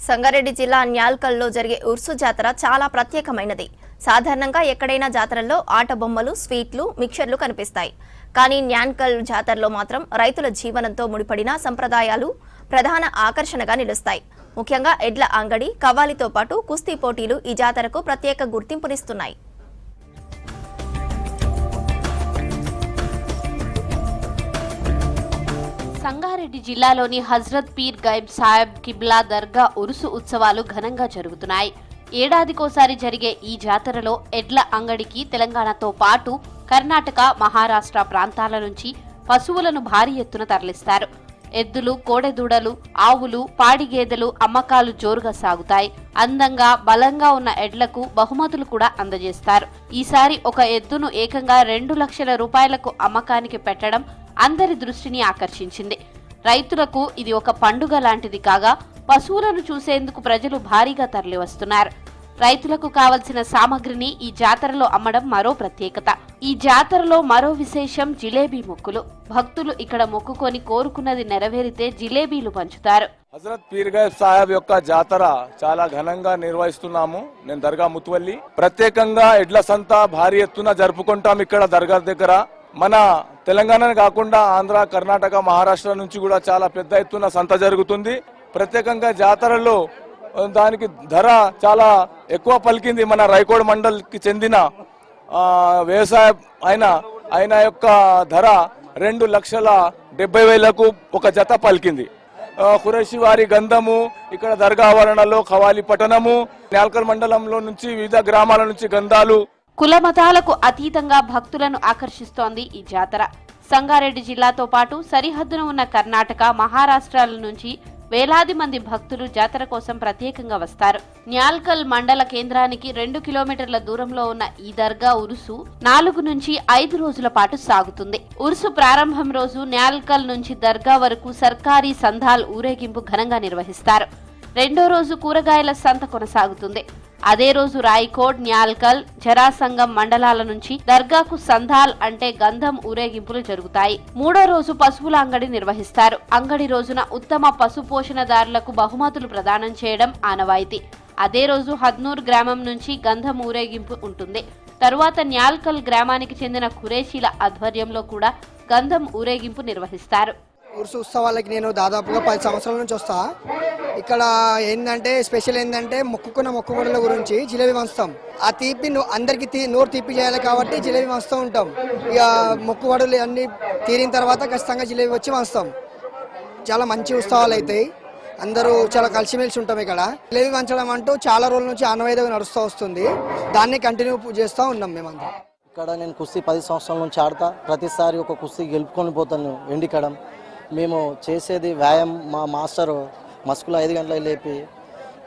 సంగారెడ్డి జిల్లా న్యాల్కల్లో జరిగే ఉర్సు జాతర చాలా ప్రత్యేకమైనది. సాధారణంగా ఎక్కడైనా జాతరల్లో ఆట బొమ్మలు, స్వీట్లు, మిక్చర్లు కనిపిస్తాయి. కానీ న్యాల్కల్ జాతరలో మాత్రం రైతుల జీవనంతో ముడిపడిన సంప్రదాయాలు ప్రధాన ఆకర్షణగా నిలుస్తాయి. ముఖ్యంగా ఎడ్ల అంగడి, కవ్వాలితో పాటు కుస్తీ పోటీలు ఈ జాతరకు ప్రత్యేక గుర్తింపునిస్తున్నాయి. సంగారెడ్డి జిల్లాలోని హజ్రత్ పీర్ గైబ్ సాహెబ్ కిబ్లా దర్గా ఉరుసు ఉత్సవాలు ఘనంగా జరుగుతున్నాయి. ఏడాదికోసారి జరిగే ఈ జాతరలో ఎడ్ల అంగడికి తెలంగాణతో పాటు కర్ణాటక, మహారాష్ట్ర ప్రాంతాల నుంచి పశువులను భారీ ఎత్తున తరలిస్తారు. ఎద్దులు, కోడెదూడలు, ఆవులు, పాడిగేదెలు అమ్మకాలు జోరుగా సాగుతాయి. అందంగా, బలంగా ఉన్న ఎడ్లకు బహుమతులు కూడా అందజేస్తారు. ఈసారి ఒక ఎద్దును ఏకంగా 2 లక్షల రూపాయలకు అమ్మకానికి పెట్టడం అందరి దృష్టిని ఆకర్షించింది. రైతులకు ఇది ఒక పండుగ లాంటిది కాగా పశువులను చూసేందుకు ప్రజలు భారీగా తరలివస్తున్నారు. రైతులకు కావలసిన సామగ్రిని ఈ జాతరలో అమ్మడం మరో ప్రత్యేకత. ఈ జాతరలో మరో విశేషం జిలేబీ మొక్కులు. భక్తులు ఇక్కడ మొక్కుకొని కోరుకున్నది నెరవేరితే జిలేబీలు పంచుతారు. హజరత్ పీర్ గైబ్ సాహెబ్ యొక్క జాతర చాలా ఘనంగా నిర్వహిస్తున్నాము. నేను దర్గా ముతువల్లి. ప్రత్యేకంగా ఎడ్ల సంత భారీ ఎత్తున జరుపుకుంటాం ఇక్కడ దర్గా దగ్గర. మన తెలంగాణ కాకుండా ఆంధ్ర, కర్ణాటక, మహారాష్ట్ర నుంచి కూడా చాలా పెద్ద ఎత్తున సంత జరుగుతుంది. ప్రత్యేకంగా జాతరలో దానికి ధర చాలా ఎక్కువ పలికింది. మన రైకోడ్ మండల్ కి చెందిన వ్యవసాయ ఆయన యొక్క ధర 2,70,000కు ఒక జత పలికింది. ఖురేషి వారి గంధము ఇక్కడ దర్గా ఆవరణలో ఖవాలి పట్టణము, న్యాల్కల్ మండలంలో నుంచి వివిధ గ్రామాల నుంచి గంధాలు. కుల మతాలకు అతీతంగా భక్తులను ఆకర్షిస్తోంది ఈ జాతర. సంగారెడ్డి జిల్లాతో పాటు సరిహద్దున ఉన్న కర్ణాటక, మహారాష్ట్రాల నుంచి వేలాది మంది భక్తులు జాతర కోసం ప్రత్యేకంగా వస్తారు. న్యాల్కల్ మండల కేంద్రానికి 2 కిలోమీటర్ల దూరంలో ఉన్న ఈ దర్గా ఉరుసు 4 నుంచి 5 రోజుల పాటు సాగుతుంది. ఉరుసు ప్రారంభం రోజు న్యాల్కల్ నుంచి దర్గా వరకు సర్కారీ సంధాల్ ఊరేగింపు ఘనంగా నిర్వహిస్తారు. రెండో రోజు కూరగాయల సంత కొనసాగుతుంది. అదే రోజు రాయకోడ్, న్యాల్కల్, జరాసంగం మండలాల నుంచి దర్గాకు సంధాల్ అంటే గంధం ఊరేగింపులు జరుగుతాయి. మూడో రోజు పశువుల అంగడి నిర్వహిస్తారు. అంగడి రోజున ఉత్తమ పశు పోషణదారులకు బహుమతులు ప్రదానం చేయడం ఆనవాయితీ. అదే రోజు హద్నూర్ గ్రామం నుంచి గంధం ఊరేగింపు ఉంటుంది. తరువాత న్యాల్కల్ గ్రామానికి చెందిన ఖురేషీల ఆధ్వర్యంలో కూడా గంధం ఊరేగింపు నిర్వహిస్తారు. ఉర్సు ఉత్సవాలకి నేను దాదాపుగా 10 సంవత్సరాల నుంచి వస్తా. ఇక్కడ ఏంటంటే స్పెషల్ ఏంటంటే మొక్కుకున్న మొక్కుబడుల గురించి జిలేబీ వంచుతాం. ఆ తీపి అందరికి నోరు తీపి చేయాలి కాబట్టి జిలేబీ వంచుతూ ఉంటాం. ఇక మొక్కుబడులు అన్ని తీరిన తర్వాత ఖచ్చితంగా జిలేబీ వచ్చి వంచుతాం. చాలా మంచి ఉత్సవాలు అవుతాయి. అందరూ చాలా కలిసిమెలిసి ఉంటాం. ఇక్కడ జిలేబీ వంచడం అంటూ చాలా రోజుల నుంచి ఆనవాయితీగా నడుస్తూ వస్తుంది. దాన్ని కంటిన్యూ చేస్తూ ఉన్నాం మేమంతా. ఇక్కడ నేను కుస్తీ 10 సంవత్సరాల నుంచి ఆడతా. ప్రతిసారి ఒక కుస్తీ గెలుపుకొని పోతాను ఎండికడం. మేము చేసేది వ్యాయామం. మా మాస్టరు మస్కులు 5 గంటలకు లేపి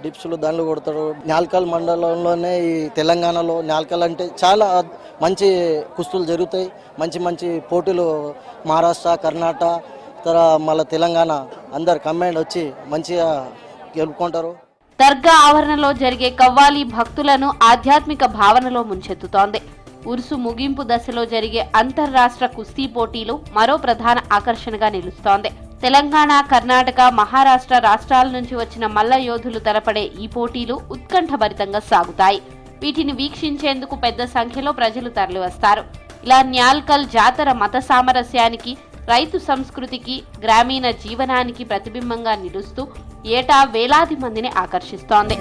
డిప్స్లు దండ్లు కొడతాడు. న్యాల్కల్ మండలంలోనే ఈ తెలంగాణలో న్యాల్కల్ అంటే చాలా మంచి కుస్తీలు జరుగుతాయి. మంచి మంచి పోటీలు మహారాష్ట్ర, కర్ణాటక, మళ్ళీ తెలంగాణ అందరు కంబైండ్ వచ్చి మంచిగా గెలుపుకుంటారు. దర్గా ఆవరణలో జరిగే కవ్వాలి భక్తులను ఆధ్యాత్మిక భావనలో ముంచెత్తుతోంది. ఉరుసు ముగింపు దశలో జరిగే అంతర్రాష్ట్ర కుస్తీ పోటీలు మరో ప్రధాన ఆకర్షణగా నిలుస్తోంది. తెలంగాణ, కర్ణాటక, మహారాష్ట్ర రాష్ట్రాల నుంచి వచ్చిన మల్ల యోధులు తలపడే ఈ పోటీలు ఉత్కంఠభరితంగా సాగుతాయి. వీటిని వీక్షించేందుకు పెద్ద సంఖ్యలో ప్రజలు తరలివస్తారు. ఇలా న్యాల్కల్ జాతర మత సామరస్యానికి, రైతు సంస్కృతికి, గ్రామీణ జీవనానికి ప్రతిబింబంగా నిలుస్తూ ఏటా వేలాది మందిని ఆకర్షిస్తోంది.